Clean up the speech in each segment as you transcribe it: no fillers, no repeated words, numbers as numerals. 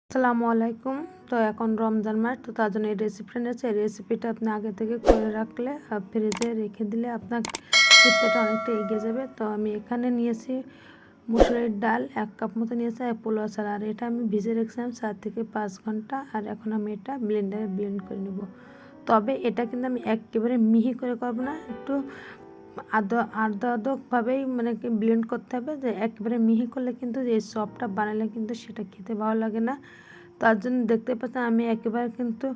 আসসালামু আলাইকুম। তো এখন রমজান মাস, তো তার জন্য এই রেসিপিটা নিয়েছি। এই রেসিপিটা আপনি আগে থেকে করে রাখলে ফ্রিজে রেখে দিলে আপনার ইফতারটা অনেকটা এগিয়ে যাবে। তো আমি এখানে নিয়েছি মুসুরির ডাল 1 কাপ মতো নিয়েছি, আর পোলাও চাল, আর এটা আমি ভিজে রেখেছিলাম 4 থেকে 5 ঘন্টা। আর এখন আমি এটা ব্লেন্ডারে ব্লেন্ড করে নেব। তবে এটা কিন্তু আমি একেবারে মিহি করে করব না, একটু আদোভাবেই মানে কি ব্লেন্ড করতে হবে। যে একেবারে মিহি করলে কিন্তু এই চপটা বানালে কিন্তু সেটা খেতে ভালো লাগে না। তার জন্য দেখতে পাচ্ছেন আমি একেবারে কিন্তু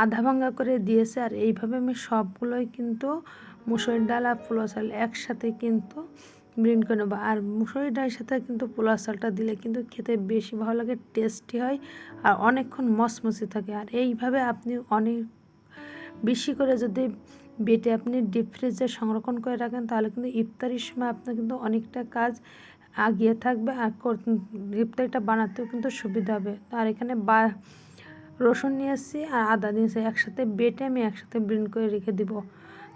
আধা ভাঙ্গা করে দিয়েছি। আর এইভাবে আমি সবগুলোই কিন্তু মুসুরির ডাল আর পোলাও চাল একসাথে কিন্তু ব্লেন্ড করে নেবো। আর মুসুরির ডালের সাথে কিন্তু পোলাও চালটা দিলে কিন্তু খেতে বেশি ভালো লাগে, টেস্টি হয়, আর অনেকক্ষণ মচমচে থাকে। আর এইভাবে আপনি অনেক বেশি করে যদি বেটে আপনি ডিপ ফ্রিজে সংরক্ষণ করে রাখেন, তাহলে কিন্তু ইফতারির সময় আপনার কিন্তু অনেকটা কাজ আগিয়ে থাকবে, আর ইফতারিটা বানাতেও কিন্তু সুবিধা হবে। আর এখানে রসুন নিয়েছি আর আদা নিয়েছি, একসাথে বেটে আমি একসাথে ব্লেন্ড করে রেখে দিব,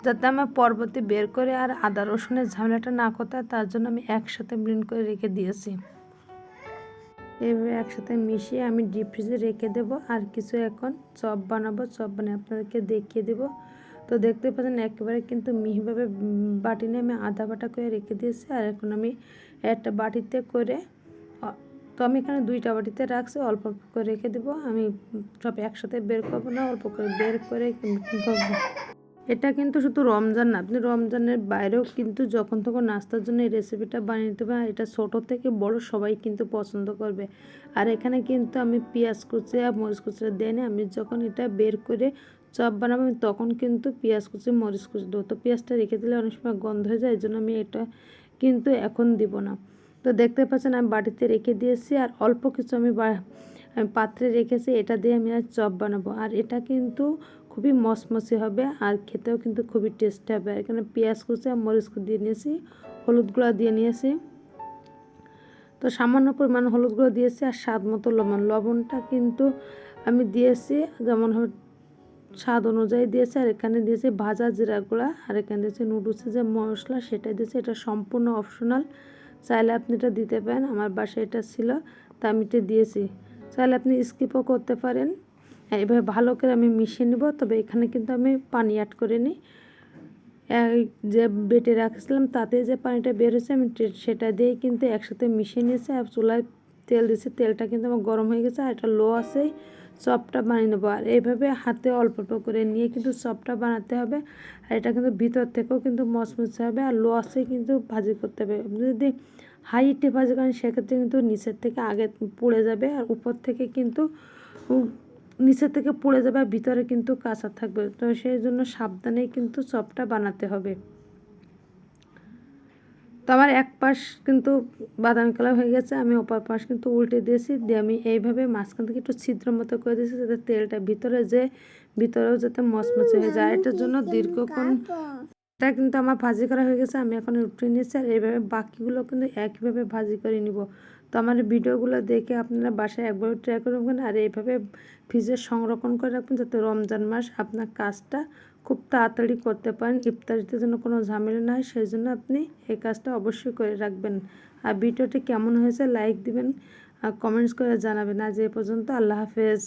যাতে আমার পরবর্তী বের করে আর আদা রসুনের ঝামেলাটা না করতে হয়। তার জন্য আমি একসাথে ব্লেন্ড করে রেখে দিয়েছি। এভাবে একসাথে মিশিয়ে আমি ডিপ ফ্রিজে রেখে দেব। আর কিছু এখন চপ বানাবো, চপ বানিয়ে আপনাদেরকে দেখিয়ে দেব। তো দেখতে পাচ্ছেন একেবারে কিন্তু মিহিভাবে বাটি নিয়ে আমি আধা বাটা করে রেখে দিয়েছি। আর এখন আমি একটা বাটিতে করে, তো আমি এখানে 2টা বাটিতে রাখছি, অল্প অল্প করে রেখে দেবো। আমি সব একসাথে বের করবো না, অল্প করে বের করে করবো। এটা কিন্তু শুধু রমজান না, আপনি রমজানের বাইরেও কিন্তু যখন তখন নাস্তার জন্য এই রেসিপিটা বানিয়ে নিতে পারেন। এটা ছোটো থেকে বড় সবাই কিন্তু পছন্দ করবে। আর এখানে কিন্তু আমি পেঁয়াজ কুচি আর মরিচ কুচি দেয়নি, আমি যখন এটা বের করে চপ বানাবো আমি তখন কিন্তু পেঁয়াজ কুচি মরিচ কুচি দেবো। তো পেঁয়াজটা রেখে দিলে অনেক সময় গন্ধ হয়ে যায়, এই জন্য আমি এটা কিন্তু এখন দিব না। তো দেখতে পাচ্ছেন আমি বাটিতে রেখে দিয়েছি, আর অল্প কিছু আমি পাত্রে রেখেছি, এটা দিয়ে আমি আর চপ বানাবো। আর এটা কিন্তু খুবই মচমচে হবে, আর খেতেও কিন্তু খুবই টেস্টি হবে। আর এখানে পেঁয়াজ কুচি আর মরিচ কুচি দিয়ে নিয়েছি, হলুদ গুঁড়া দিয়ে নিয়েছি, তো সামান্য পরিমাণ হলুদ গুঁড়ো দিয়েছি, আর স্বাদ মতো লবণটা কিন্তু আমি দিয়েছি যেমন স্বাদ অনুযায়ী দিয়েছি। আর এখানে দিয়েছি ভাজা জিরা গুঁড়া, আর এখানে দিয়েছি নুডলসের যে মশলা সেটা দিয়েছি। এটা সম্পূর্ণ অপশনাল, চাইলে আপনি এটা দিতে পারেন, আমার বাসায় এটা ছিল তা আমি এটা দিয়েছি, চাইলে আপনি স্কিপও করতে পারেন। এইভাবে ভালো করে আমি মিশিয়ে নেব। তবে এখানে কিন্তু আমি পানি অ্যাড করে নিই, যে বেটে রাখছিলাম তাতে যে পানিটা বের হয়েছে আমি সেটা দিয়েই কিন্তু একসাথে মিশিয়ে নিয়েছি। আর চুলায় তেল দিয়েছি, তেলটা কিন্তু আমার গরম হয়ে গেছে, আর এটা লো আছেই চপটা বানিয়ে নেবো। আর এইভাবে হাতে অল্প অল্প করে নিয়ে কিন্তু চপটা বানাতে হবে। আর এটা কিন্তু ভিতর থেকেও কিন্তু মচমচে হবে, আর লো আছে কিন্তু ভাজি করতে হবে। আপনি যদি হাই হিটে ভাজি করেন সেক্ষেত্রে কিন্তু নিচের থেকে আগে পুড়ে যাবে, আর উপর থেকে কিন্তু নিচের থেকে পুড়ে যাবে, আর ভিতরে কিন্তু কাঁচা থাকবে। তো সেই জন্য সাবধানেই কিন্তু চপটা বানাতে হবে। তো আমার এক পাশ কিন্তু বাদামি কালার হয়ে গেছে, আমি অপর পাশ কিন্তু উল্টে দিয়েছি, দিয়ে আমি এইভাবে মাঝখান থেকে একটু ছিদ্র মতো করে দিয়েছি, যাতে তেলটা ভিতরেও যাতে মচমচে হয়ে যায়। এটার জন্য দীর্ঘক্ষণ এটা কিন্তু আমার ভাজি করা হয়ে গেছে, আমি এখন উল্টে নিয়েছি। আর এইভাবে বাকিগুলো কিন্তু একইভাবে ভাজি করে নিব। তো আমার ভিডিওগুলো দেখে আপনারা বাসায় একবার ট্রাই করবেন, আর এইভাবে ফ্রিজে সংরক্ষণ করে রাখবেন, যাতে রমজান মাস আপনার কাজটা খুব তাড়াতাড়ি করতে পারেন, ইফতারিতে যেন কোনো ঝামেলা না হয়, সেই জন্য আপনি এই কাজটা অবশ্যই করে রাখবেন। আর ভিডিওটি কেমন হয়েছে লাইক দিবেন, আর কমেন্টস করে জানাবেন। আজ এই পর্যন্ত, আল্লাহ হাফেজ।